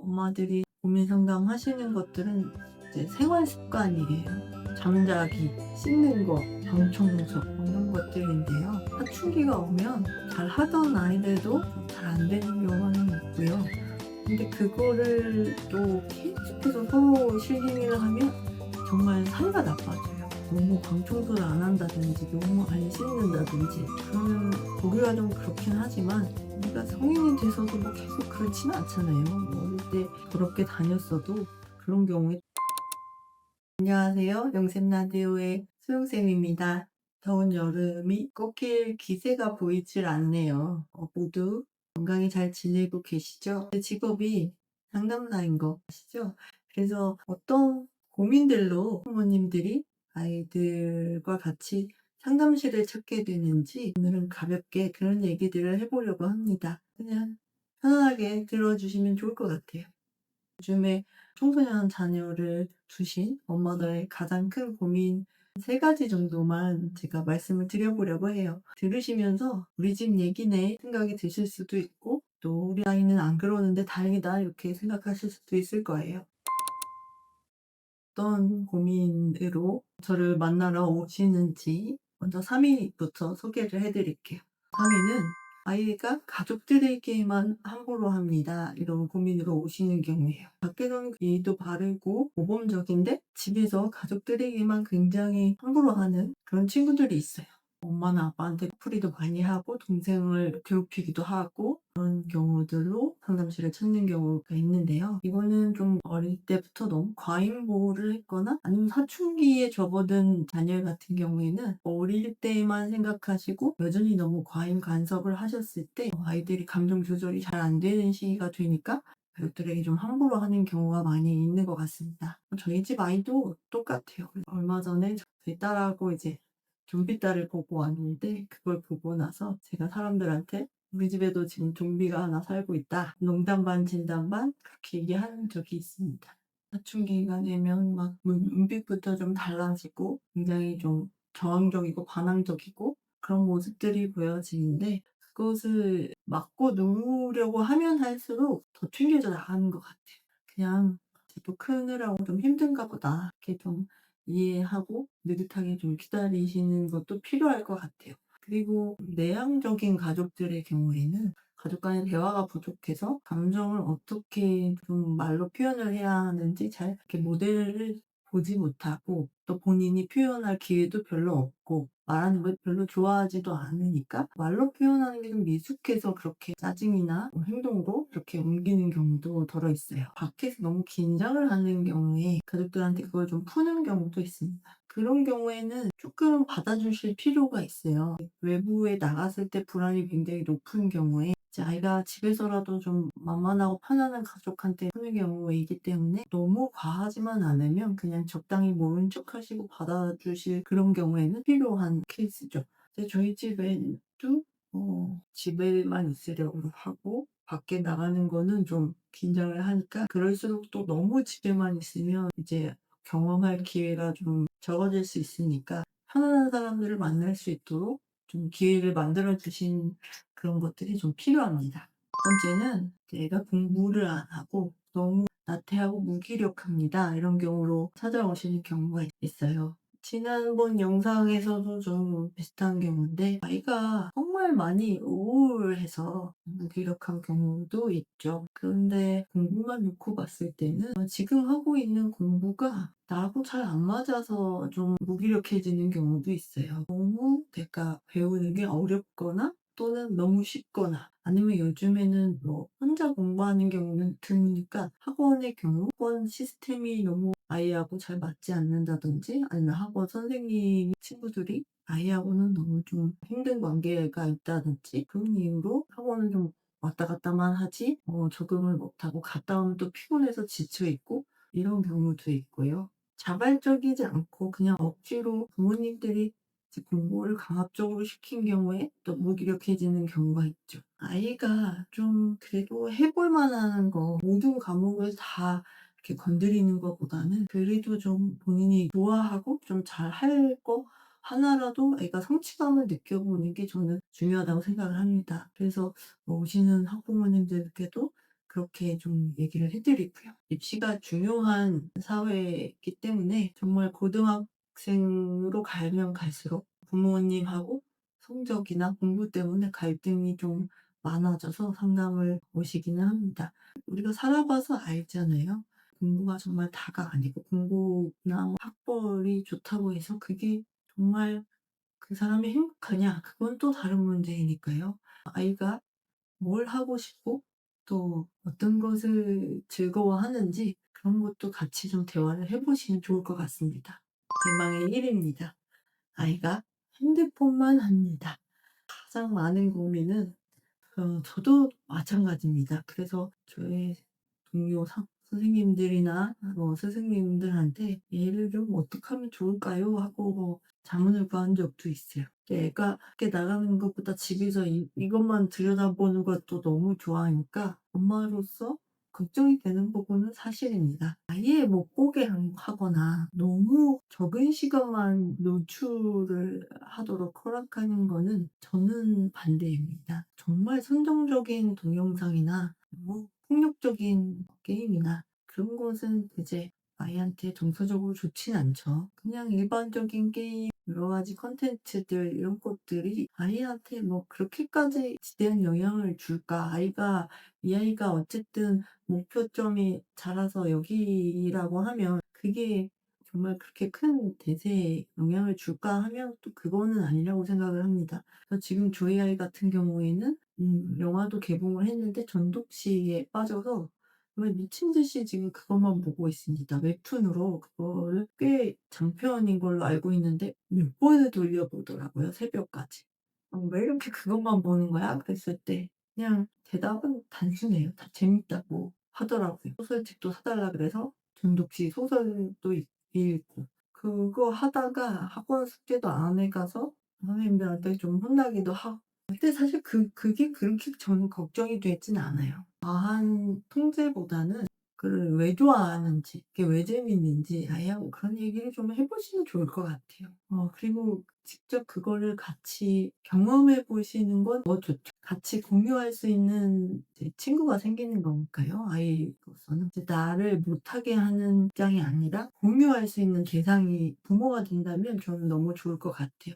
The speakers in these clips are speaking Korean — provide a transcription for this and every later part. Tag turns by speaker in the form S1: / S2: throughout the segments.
S1: 엄마들이 고민 상담하시는 것들은 이제 생활 습관이에요. 잠자기, 씻는 거, 방 청소 이런 것들인데요. 사춘기가 오면 잘 하던 아이들도 잘 안 되는 경우는 있고요. 근데 그거를 또 계속해서 서로 실행을 하면 정말 사이가 나빠져요. 너무 방 청소를 안 한다든지 너무 안 씻는다든지 그러면 보기가 좀 그렇긴 하지만 우리가 성인이 돼서도 뭐 계속 그렇지는 않잖아요. 뭐 어릴 때 그렇게 다녔어도 그런 경우에. 안녕하세요. 영샘라디오의 수영쌤입니다. 더운 여름이 꺾일 기세가 보이질 않네요. 모두 건강히 잘 지내고 계시죠? 제 직업이 상담사인 거 아시죠? 그래서 어떤 고민들로 부모님들이 아이들과 같이 상담실을 찾게 되는지 오늘은 가볍게 그런 얘기들을 해보려고 합니다. 그냥 편안하게 들어주시면 좋을 것 같아요. 요즘에 청소년 자녀를 두신 엄마들의 가장 큰 고민 3가지 정도만 제가 말씀을 드려보려고 해요. 들으시면서 '우리 집 얘기네.' 생각이 드실 수도 있고 또 '우리 아이는 안 그러는데 다행이다.' 이렇게 생각하실 수도 있을 거예요. 어떤 고민으로 저를 만나러 오시는지 먼저 3 위부터 소개를 해 드릴게요. 3 위는 아이가 가족들에게만 함부로 합니다. 이런 고민으로 오시는 경우예요. 밖에서는 예의도 바르고 모범적인데 집에서 가족들에게만 굉장히 함부로 하는 그런 친구들이 있어요. 엄마나 아빠한테 풀이도 많이 하고 동생을 괴롭히기도 하고 그런 경우들로 상담실을 찾는 경우가 있는데요. 이거는 좀 어릴 때부터 너무 과잉 보호를 했거나 아니면 사춘기에 접어든 자녀 같은 경우에는 어릴 때만 생각하시고 여전히 너무 과잉 간섭을 하셨을 때 아이들이 감정 조절이 잘 안 되는 시기가 되니까 가족들에게 좀 함부로 하는 경우가 많이 있는 것 같습니다. 저희 집 아이도 똑같아요. 얼마 전에 저희 딸하고 이제 좀비딸을 보고 왔는데 그걸 보고 나서 제가 사람들한테 "우리 집에도 지금 좀비가 하나 살고 있다." 농담 반 진담 반 그렇게 얘기한 적이 있습니다. 사춘기가 되면 막 눈빛부터 좀 달라지고 굉장히 좀 저항적이고 반항적이고 그런 모습들이 보여지는데 그것을 막고 누르려고 하면 할수록 더 튕겨져 나가는 것 같아요. 그냥 또 크느라고 좀 힘든가 보다 이렇게 좀 이해하고 느긋하게 좀 기다리시는 것도 필요할 것 같아요. 그리고 내향적인 가족들의 경우에는 가족 간의 대화가 부족해서 감정을 어떻게 좀 말로 표현을 해야 하는지 잘 이렇게 모델을 보지 못하고 또 본인이 표현할 기회도 별로 없고 말하는 걸 별로 좋아하지도 않으니까 말로 표현하는 게 좀 미숙해서 그렇게 짜증이나 뭐 행동으로 그렇게 옮기는 경우도 덜어 있어요. 밖에서 너무 긴장을 하는 경우에 가족들한테 그걸 좀 푸는 경우도 있습니다. 그런 경우에는 조금 받아주실 필요가 있어요. 외부에 나갔을 때 불안이 굉장히 높은 경우에 이제 아이가 집에서라도 좀 만만하고 편안한 가족한테 하는 경우이기 때문에 너무 과하지만 않으면 그냥 적당히 모른 척하시고 받아주실 그런 경우에는 필요한 케이스죠. 근데 저희 집에도 집에만 있으려고 하고 밖에 나가는 거는 좀 긴장을 하니까 그럴수록 또 너무 집에만 있으면 이제 경험할 기회가 좀 적어질 수 있으니까 편안한 사람들을 만날 수 있도록 좀 기회를 만들어 주신 그런 것들이 좀 필요합니다. 번째는 애가 공부를 안 하고 너무 나태하고 무기력합니다. 이런 경우로 찾아오시는 경우가 있어요. 지난번 영상에서도 좀 비슷한 경우인데 아이가 정말 많이 우울해서 무기력한 경우도 있죠. 그런데 공부만 놓고 봤을 때는 지금 하고 있는 공부가 나하고 잘 안 맞아서 좀 무기력해지는 경우도 있어요. 너무 내가 배우는 게 어렵거나 또는 너무 쉽거나 아니면 요즘에는 뭐 혼자 공부하는 경우는 드무니까 학원의 경우 학원 시스템이 너무 아이하고 잘 맞지 않는다든지 아니면 학원 선생님 친구들이 아이하고는 너무 좀 힘든 관계가 있다든지 그런 이유로 학원을 좀 왔다 갔다만 하지 적응을 못하고 갔다 오면 또 피곤해서 지쳐 있고 이런 경우도 있고요. 자발적이지 않고 그냥 억지로 부모님들이 이제 공부를 강압적으로 시킨 경우에 또 무기력해지는 경우가 있죠. 아이가 좀 그래도 해볼 만한 거 모든 과목을 다 이렇게 건드리는 것보다는 그래도 좀 본인이 좋아하고 좀 잘할 거 하나라도 애가 성취감을 느껴보는 게 저는 중요하다고 생각을 합니다. 그래서 오시는 학부모님들께도 그렇게 좀 얘기를 해 드리고요. 입시가 중요한 사회이기 때문에 정말 고등학생으로 가면 갈수록 부모님하고 성적이나 공부 때문에 갈등이 좀 많아져서 상담을 오시기는 합니다. 우리가 살아봐서 알잖아요. 공부가 정말 다가 아니고, 공부나 학벌이 좋다고 해서 그게 정말 그 사람이 행복하냐, 그건 또 다른 문제이니까요. 아이가 뭘 하고 싶고 또 어떤 것을 즐거워하는지, 그런 것도 같이 좀 대화를 해 보시면 좋을 것 같습니다. 대망의 1 입니다. 아이가 핸드폰만 합니다. 가장 많은 고민은, 저도 마찬가지입니다. 그래서 저의 동료 선생님들이나 스승님들한테 "얘를 좀 어떻게 하면 좋을까요?" 하고 자문을 구한 적도 있어요. 애가 밖에 나가는 것보다 집에서 이것만 들여다보는 것도 너무 좋아하니까 엄마로서 걱정이 되는 부분은 사실입니다. 아예 못 보게 하거나 너무 적은 시간만 노출을 하도록 허락하는 거는 저는 반대입니다. 정말 선정적인 동영상이나 너무 폭력적인 게임이나 그런 것은 이제 아이한테 정서적으로 좋진 않죠. 그냥 일반적인 게임, 여러 가지 콘텐츠들, 이런 것들이 아이한테 뭐 그렇게까지 지대한 영향을 줄까? 이 아이가 어쨌든 목표점이 자라서 여기라고 하면 그게 정말 그렇게 큰 대세에 영향을 줄까 하면 또 그거는 아니라고 생각을 합니다. 그래서 지금 저희 아이 같은 경우에는 영화도 개봉을 했는데 전독시에 빠져서 정말 미친 듯이 지금 그것만 보고 있습니다. 웹툰으로 그거를 꽤 장편인 걸로 알고 있는데 몇 번을 돌려보더라고요, 새벽까지. "왜 이렇게 그것만 보는 거야?" 그랬을 때 그냥 대답은 단순해요. 다 재밌다고 하더라고요. 소설책도 사 달라 그래서 전독시 소설도 읽고, 그거 하다가 학원 숙제도 안 해 가서 선생님들한테 좀 혼나기도 하고. 근데 사실 그게 그렇게 저는 걱정이 되진 않아요. 과한 통제보다는 그를 왜 좋아하는지, 그게 왜 재밌는지 아이하고 그런 얘기를 좀 해 보시면 좋을 것 같아요. 그리고 직접 그거를 같이 경험해 보시는 건 더 좋죠. 같이 공유할 수 있는 이제 친구가 생기는 거니까요, 아이로서는. 이제 나를 못하게 하는 입장이 아니라 공유할 수 있는 대상이 부모가 된다면 저는 너무 좋을 것 같아요.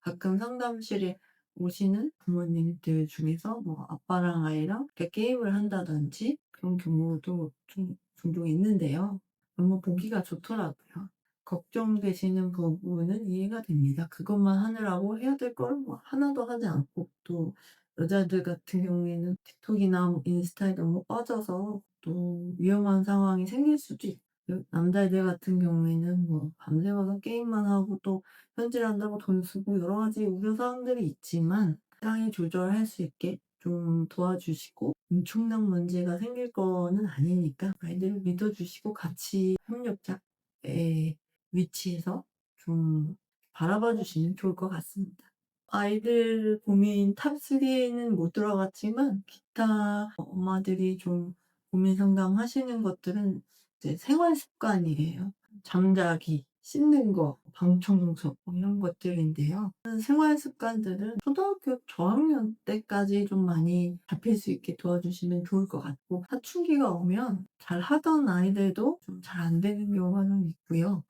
S1: 가끔 상담실에 오시는 부모님들 중에서 뭐 아빠랑 아이랑 이렇게 게임을 한다든지 그런 경우도 좀 종종 있는데요. 너무 보기가 좋더라고요. 걱정되시는 부분은 이해가 됩니다. 그것만 하느라고 해야 될 걸 뭐 하나도 하지 않고, 또 여자들 같은 경우에는 틱톡이나 인스타에 너무 빠져서 또 위험한 상황이 생길 수도 있고, 남자애들 같은 경우에는 뭐 밤새워서 게임만 하고 또 현질한다고 돈 쓰고 여러 가지 우려사항들이 있지만, 적당히 조절할 수 있게 좀 도와주시고, 엄청난 문제가 생길 거는 아니니까 아이들을 믿어주시고 같이 협력자의 위치에서 좀 바라봐 주시면 좋을 것 같습니다. 아이들 고민 탑3에는 못 들어갔지만 기타 엄마들이 좀 고민 상담하시는 것들은 이제 생활 습관이에요. 잠자기, 씻는 거, 방 청소 뭐 이런 것들인데요. 생활 습관들은 초등학교 저학년 때까지 좀 많이 잡힐 수 있게 도와주시면 좋을 것 같고, 사춘기가 오면 잘하던 아이들도 좀 잘 안 되는 경우가 좀 있고요.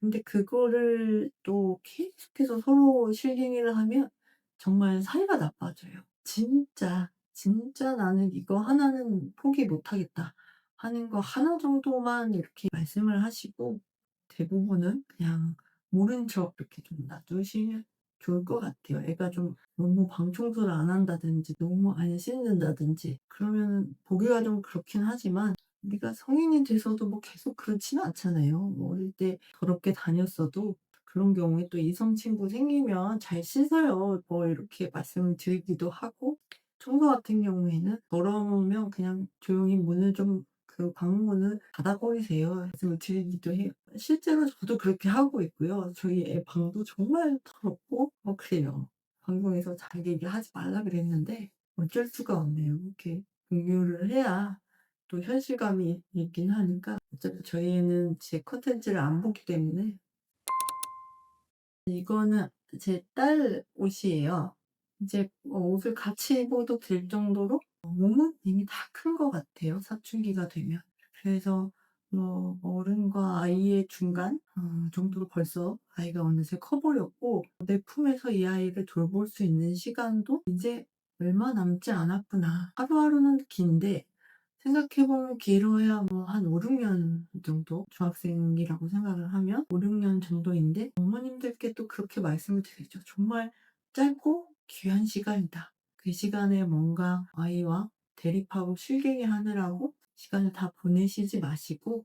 S1: 근데 그거를 또 계속해서 서로 실갱이를 하면 정말 사이가 나빠져요. 진짜, 진짜 '나는 이거 하나는 포기 못 하겠다.' 하는 거 하나 정도만 이렇게 말씀을 하시고, 대부분은 그냥 모른 척 이렇게 좀 놔두시면 좋을 것 같아요. 애가 좀 너무 방 청소를 안 한다든지 너무 안 씻는다든지 그러면은 보기가 좀 그렇긴 하지만, 우리가 성인이 돼서도 뭐 계속 그렇지는 않잖아요. 뭐 어릴 때 더럽게 다녔어도 그런 경우에 또 이성 친구 생기면 "잘 씻어요." 뭐 이렇게 말씀을 드리기도 하고, 청소 같은 경우에는 더러우면 그냥 조용히 문을 좀, 그 방문을 닫아 버리세요. 말씀을 드리기도 해요. 실제로 저도 그렇게 하고 있고요. 저희 애 방도 정말 더럽고 그래요. 방송에서 자기 얘기하지 말라 그랬는데 어쩔 수가 없네요. 이렇게 공유를 해야 또 현실감이 있긴 하니까. 어차피 저희 애는 제 콘텐츠를 안 보기 때문에. 이거는 제 딸 옷이에요. 이제 옷을 같이 입어도 될 정도로 몸은 이미 다 큰 것 같아요, 사춘기가 되면. 그래서 어른과 아이의 중간 정도로 벌써 아이가 어느새 커 버렸고, 내 품에서 이 아이를 돌볼 수 있는 시간도 이제 얼마 남지 않았구나. 하루하루는 긴데 생각해 보면 길어야 한 5-6년 정도, 중학생이라고 생각을 하면 5-6년 정도인데, 어머님들께 또 그렇게 말씀을 드리죠. "정말 짧고 귀한 시간이다. 그 시간에 뭔가 아이와 대립하고 실갱이 하느라고 시간을 다 보내시지 마시고."